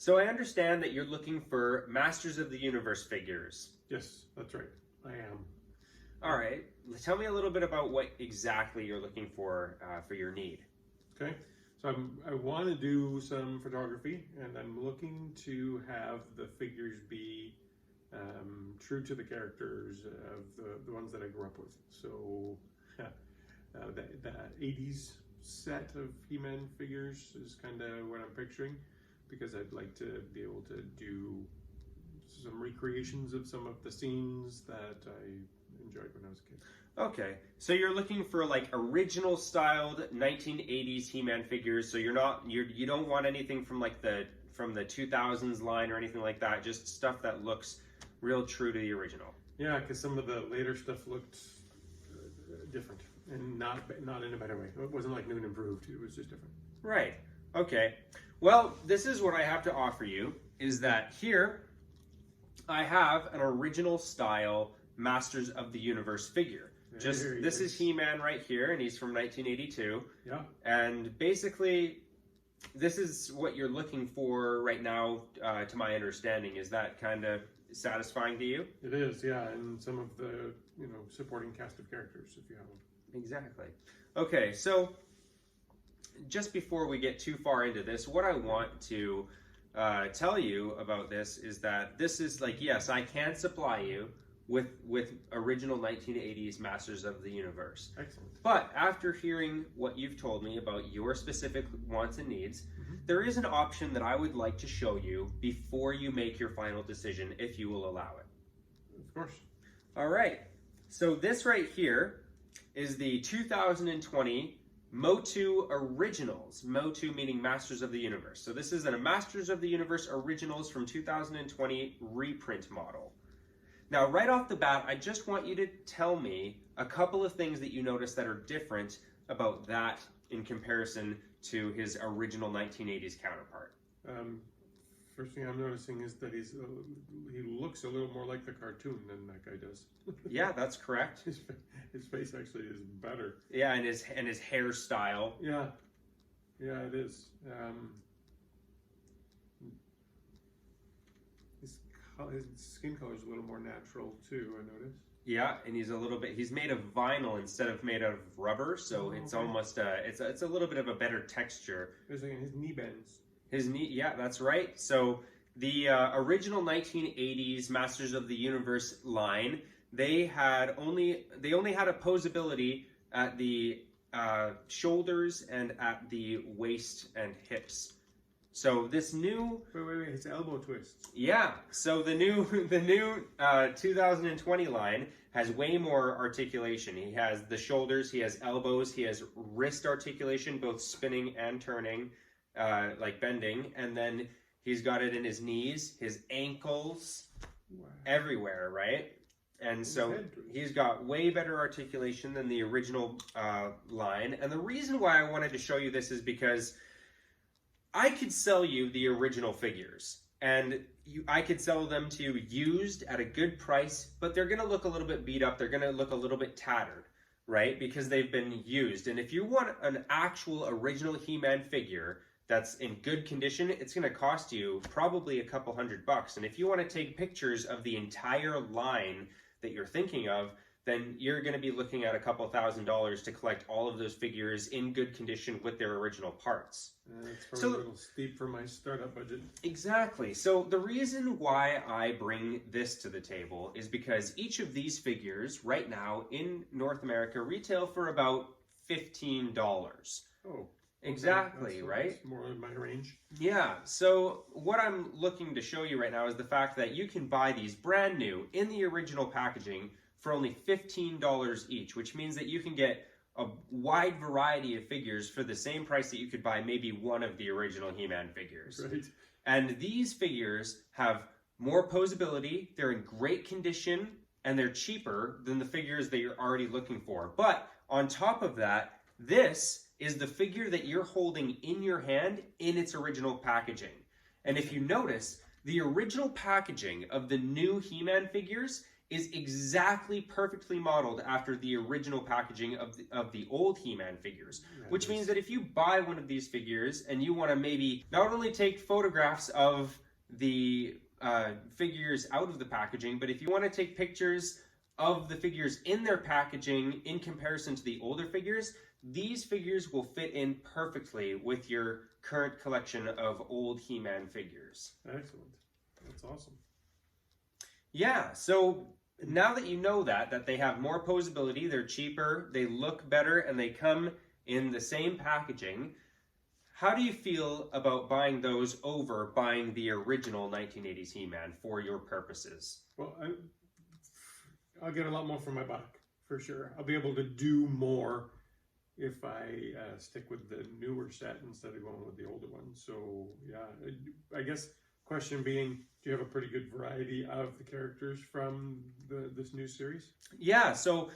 So I understand that you're looking for Masters of the Universe figures. Yes, that's right. I am. All right. Tell me a little bit about what exactly you're looking for your need. Okay. So I want to do some photography, and I'm looking to have the figures be true to the characters of the ones that I grew up with. So that 80s set of He-Man figures is kind of what I'm picturing, because I'd like to be able to do some recreations of some of the scenes that I enjoyed when I was a kid. Okay, so you're looking for like original styled 1980s He-Man figures. So you don't want anything from like the 2000s line or anything like that. Just stuff that looks real true to the original. Yeah, because some of the later stuff looked different, and not in a better way. It wasn't like new and improved. It was just different. Right. Okay. Well, this is what I have to offer you, is that here I have an original style Masters of the Universe figure. This is He-Man right here, and he's from 1982. Yeah. And basically, this is what you're looking for right now, to my understanding. Is that kind of satisfying to you? It is, yeah, and some of the supporting cast of characters, if you have them. Exactly. Okay, so just before we get too far into this, what I want to tell you about this is that this is like, yes, I can supply you with original 1980s Masters of the Universe. Excellent. But after hearing what you've told me about your specific wants and needs, there is an option that I would like to show you before you make your final decision, if you will allow it. Of course. All right. So this right here is the 2020 Motu Originals. Motu meaning Masters of the Universe. So this is a Masters of the Universe Originals from 2020 reprint model. Now, right off the bat, I just want you to tell me a couple of things that you notice that are different about that in comparison to his original 1980s counterpart. First thing I'm noticing is that he looks a little more like the cartoon than that guy does. Yeah, that's correct. His face actually is better. Yeah, and his hairstyle. Yeah, it is. His skin color is a little more natural too, I noticed. Yeah, and he's made of vinyl instead of made of rubber, so it's almost it's a little bit of a better texture. His knee bends. His knee, yeah, that's right. So the original 1980s Masters of the Universe line, they only had opposability at the shoulders and at the waist and hips. So this new... Wait, his elbow twists. Yeah, so the new 2020 line has way more articulation. He has the shoulders, he has elbows, he has wrist articulation, both spinning and turning, like bending, and then he's got it in his knees, his ankles, everywhere, right? And so he's got way better articulation than the original line. And the reason why I wanted to show you this is because I could sell you the original figures, and I could sell them to you used at a good price, but they're going to look a little bit beat up. They're going to look a little bit tattered, right? Because they've been used. And if you want an actual original He-Man figure that's in good condition, it's going to cost you probably a couple $100. And if you want to take pictures of the entire line that you're thinking of, then you're going to be looking at a couple $1,000s to collect all of those figures in good condition with their original parts. It's probably a little steep for my startup budget. Exactly. So the reason why I bring this to the table is because each of these figures right now in North America retail for about $15. Oh. Exactly, right? That's more in my range. Yeah, so what I'm looking to show you right now is the fact that you can buy these brand new in the original packaging for only $15 each, which means that you can get a wide variety of figures for the same price that you could buy maybe one of the original He-Man figures. Right. And these figures have more posability, they're in great condition, and they're cheaper than the figures that you're already looking for. But on top of that, this is the figure that you're holding in your hand in its original packaging. And if you notice, the original packaging of the new He-Man figures is exactly perfectly modeled after the original packaging of the old He-Man figures. Which means that if you buy one of these figures and you want to maybe not only take photographs of the figures out of the packaging, but if you want to take pictures of the figures in their packaging in comparison to the older figures, these figures will fit in perfectly with your current collection of old He-Man figures. Excellent. That's awesome. Yeah, so now that you know that they have more posability, they're cheaper, they look better, and they come in the same packaging, how do you feel about buying those over buying the original 1980s He-Man for your purposes? Well, I'll get a lot more for my buck, for sure. I'll be able to do more if I stick with the newer set instead of going with the older one. So, yeah, I guess question being, do you have a pretty good variety of the characters from this new series? Yeah, so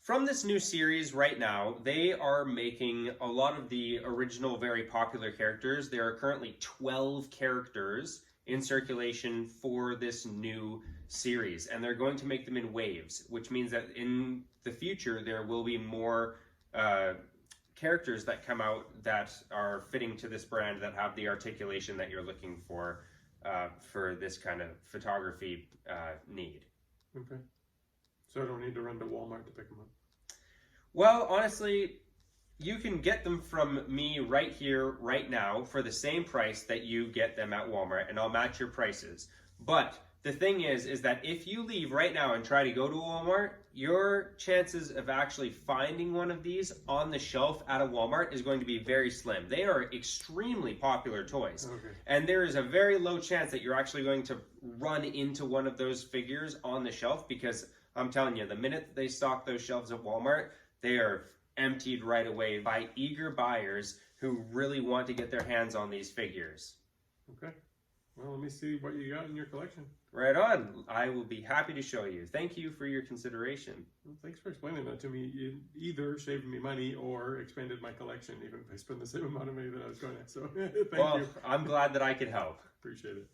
from this new series right now, they are making a lot of the original very popular characters. There are currently 12 characters in circulation for this new series, and they're going to make them in waves, which means that in the future there will be more characters that come out that are fitting to this brand, that have the articulation that you're looking for this kind of photography need. Okay. So I don't need to run to Walmart to pick them up? Well, honestly, you can get them from me right here, right now, for the same price that you get them at Walmart, and I'll match your prices. But the thing is that if you leave right now and try to go to Walmart, your chances of actually finding one of these on the shelf at a Walmart is going to be very slim. They are extremely popular toys. Okay. And there is a very low chance that you're actually going to run into one of those figures on the shelf, because I'm telling you, the minute they stock those shelves at Walmart, they are emptied right away by eager buyers who really want to get their hands on these figures. Okay. Well, let me see what you got in your collection. Right on. I will be happy to show you. Thank you for your consideration. Well, thanks for explaining that to me. You either saved me money or expanded my collection, even if I spend the same amount of money that I was going to. So thank you. I'm glad that I could help. Appreciate it.